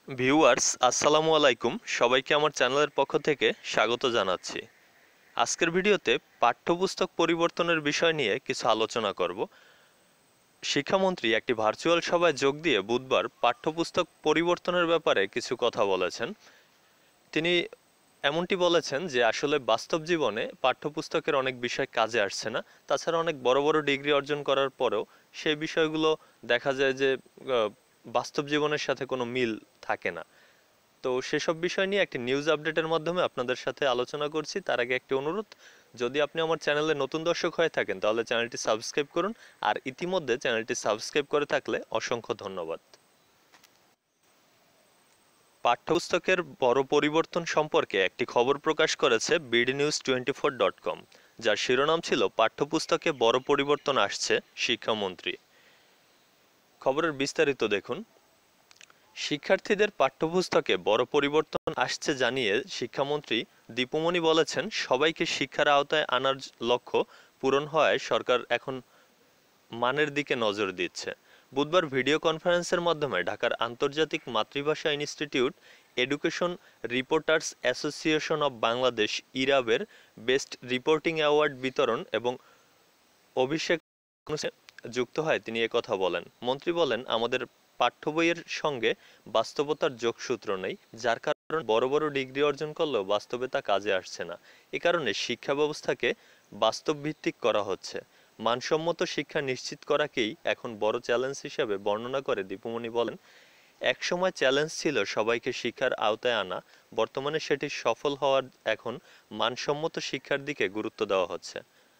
Viewers আসসালামু আলাইকুম, সবাইকে আমার চ্যানেলের পক্ষ থেকে স্বাগত জানাচ্ছি। আজকের ভিডিওতে পাঠ্যপুস্তক পরিবর্তনের বিষয় নিয়ে কিছু আলোচনা করব। শিক্ষামন্ত্রী একটি ভার্চুয়াল সভায় যোগ দিয়ে বুধবার পাঠ্যপুস্তক পরিবর্তনের ব্যাপারে কিছু কথা বলেছেন। তিনি এমনটি বলেছেন যে আসলে বাস্তব জীবনে পাঠ্যপুস্তকের অনেক বিষয় কাজে আসছে না। তাছাড়া অনেক বড় বড় ডিগ্রি অর্জন করার পরেও সেই বিষয়গুলো দেখা যায় যে বাস্তব জীবনের সাথে কোনো মিল থাকে না। তো সেসব বিষয় নিয়ে একটি নিউজ আপডেটের মাধ্যমে আপনাদের সাথে আলোচনা করছি। তার আগে একটি অনুরোধ, যদি আপনি আমার চ্যানেলে নতুন দর্শক হয়ে থাকেন তাহলে চ্যানেলটি সাবস্ক্রাইব করুন, আর ইতিমধ্যে চ্যানেলটি সাবস্ক্রাইব করে থাকলে অসংখ্য ধন্যবাদ। পাঠ্যপুস্তকের বড় পরিবর্তন সম্পর্কে একটি খবর প্রকাশ করেছে bdnews24.com, যার শিরোনাম ছিল পাঠ্যপুস্তকে বড় পরিবর্তন আসছে, শিক্ষামন্ত্রী। খবরের বিস্তারিত দেখুন। শিক্ষার্থীদের পাঠ্যপুস্তকে বড় পরিবর্তন আসছে জানিয়ে শিক্ষামন্ত্রী দীপুমনি বলেছেন, সবাইকে শিক্ষার আওতায় আনার লক্ষ্য পূরণ হওয়ায় সরকার এখন মানের দিকে নজর দিচ্ছে। বুধবার ভিডিও কনফারেন্সের মাধ্যমে ঢাকার আন্তর্জাতিক মাতৃভাষা institute education reporters association of Bangladesh ইরাবের বেস্ট রিপোর্টিং অ্যাওয়ার্ড বিতরণ এবং অভিষেক যুক্ত হয় তিনি একথা বলেন। মন্ত্রী বলেন, আমাদের পাঠ্য বইয়ের সঙ্গে বাস্তবতার যোগসূত্র নেই, যার কারণে বড় বড় ডিগ্রি অর্জন করলেও বাস্তবে তা কাজে আসছে না। এ কারণে শিক্ষা ব্যবস্থাকে বাস্তব ভিত্তিক করা হচ্ছে। মানসম্মত শিক্ষা নিশ্চিত করাকেই এখন বড় চ্যালেঞ্জ হিসেবে বর্ণনা করে দীপুমনি বলেন, একসময় চ্যালেঞ্জ ছিল সবাইকে শিক্ষার আওতায় আনা, বর্তমানে সেটি সফল হওয়ার এখন মানসম্মত শিক্ষার দিকে গুরুত্ব দেওয়া হচ্ছে।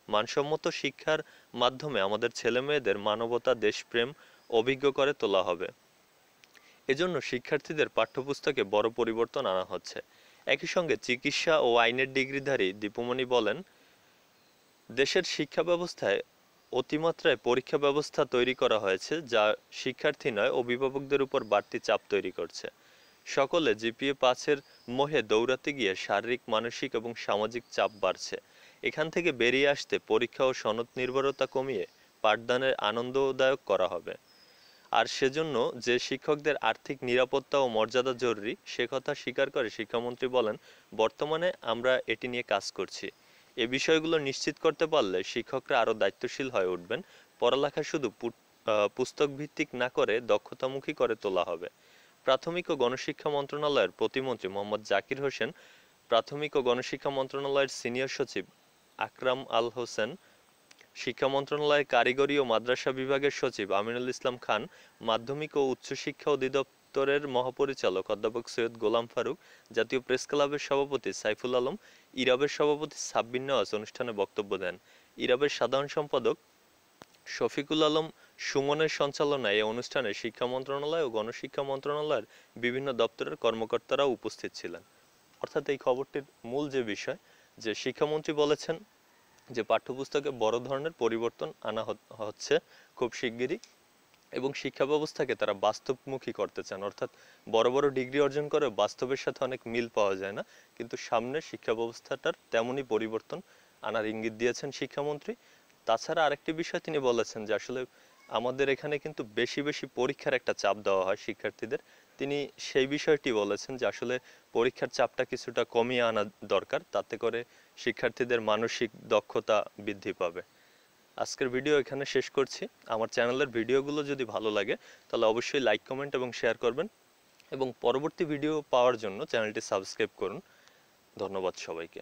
মানসম্মত শিক্ষার মাধ্যমে আমাদের ছেলেমেয়েদের মানবতা, দেশপ্রেম অভিজ্ঞ করে তোলা হবে। এজন্য শিক্ষার্থীদের পাঠ্যপুস্তকে বড় পরিবর্তন আনা হচ্ছে। একই সঙ্গে চিকিৎসা ও আইনের ডিগ্রিধারী দীপুমনি বলেন, দেশের শিক্ষা ব্যবস্থায় অতিমাত্রায় পরীক্ষা ব্যবস্থা তৈরি করা হয়েছে, যা শিক্ষার্থী নয় অভিভাবকদের উপর বাড়তি চাপ তৈরি করছে। সকলে জিপিএ 5-এর মোহে দৌড়াতে গিয়ে শারীরিক, মানসিক এবং সামাজিক চাপ বাড়ছে। এখান থেকে বেরিয়ে আসতে পরীক্ষা ও সনদ নির্ভরতা কমিয়ে পাঠদানের আনন্দদায়ক করা হবে। আর সেজন্য যে শিক্ষকদের আর্থিক নিরাপত্তা ও মর্যাদা জরুরি, সে কথা স্বীকার করে শিক্ষামন্ত্রী বলেন, বর্তমানে আমরা এটি নিয়ে কাজ করছি। এ বিষয়গুলো নিশ্চিত করতে পারলে শিক্ষকরা আরও দায়িত্বশীল হয়ে উঠবেন। পড়ালেখা শুধু পুস্তক ভিত্তিক না করে দক্ষতামুখী করে তোলা হবে। প্রাথমিক ও গণশিক্ষা মন্ত্রণালয়ের প্রতিমন্ত্রী মোহাম্মদ জাকির হোসেন, প্রাথমিক ও গণশিক্ষা মন্ত্রণালয়ের সিনিয়র সচিব আকরাম আল হোসেন, শিক্ষা মন্ত্রণালয়ের কারিগরি ও মাদ্রাসা বিভাগের সচিব আমিনুল ইসলাম খান, মাধ্যমিক ও উচ্চশিক্ষা অধিদপ্তরের মহাপরিচালক অধ্যাপক সৈয়দ গোলাম ফারুক, জাতীয় প্রেস ক্লাবের সভাপতি সাইফুল আলম, ইরাবের সভাপতি সাব্বির নওয়াজ অনুষ্ঠানে বক্তব্য দেন। ইরাবের সাধারণ সম্পাদক শফিকুল আলম সুমনের সঞ্চালনায় এই অনুষ্ঠানে শিক্ষা মন্ত্রণালয় ও গণশিক্ষা মন্ত্রণালয়ের বিভিন্ন দপ্তরের কর্মকর্তারাও উপস্থিত ছিলেন। অর্থাৎ এই খবরটির মূল যে বিষয়, যে শিক্ষামন্ত্রী বলেছেন যে পাঠ্যপুস্তকে বড় ধরনের পরিবর্তন আনা হচ্ছে খুব শিগগিরই, এবং শিক্ষা ব্যবস্থাকে তারা বাস্তবমুখী করতে চান। অর্থাৎ বড় বড় ডিগ্রি অর্জন করে বাস্তবের সাথে অনেক মিল পাওয়া যায় না, কিন্তু সামনে শিক্ষা ব্যবস্থাটার তেমনই পরিবর্তন আনার ইঙ্গিত দিয়েছেন শিক্ষামন্ত্রী। তাছাড়া আরেকটি বিষয় তিনি বলেছেন যে আসলে আমাদের এখানে কিন্তু বেশি বেশি পরীক্ষার একটা চাপ দেওয়া হয় শিক্ষার্থীদের। তিনি সেই বিষয়টি বলেছেন যে আসলে পরীক্ষার চাপটা কিছুটা কমিয়ে আনা দরকার, তাতে করে শিক্ষার্থীদের মানসিক দক্ষতা বৃদ্ধি পাবে। আজকের ভিডিও এখানে শেষ করছি। আমার চ্যানেলের ভিডিওগুলো যদি ভালো লাগে তাহলে অবশ্যই লাইক, কমেন্ট এবং শেয়ার করবেন, এবং পরবর্তী ভিডিও পাওয়ার জন্য চ্যানেলটি সাবস্ক্রাইব করুন। ধন্যবাদ সবাইকে।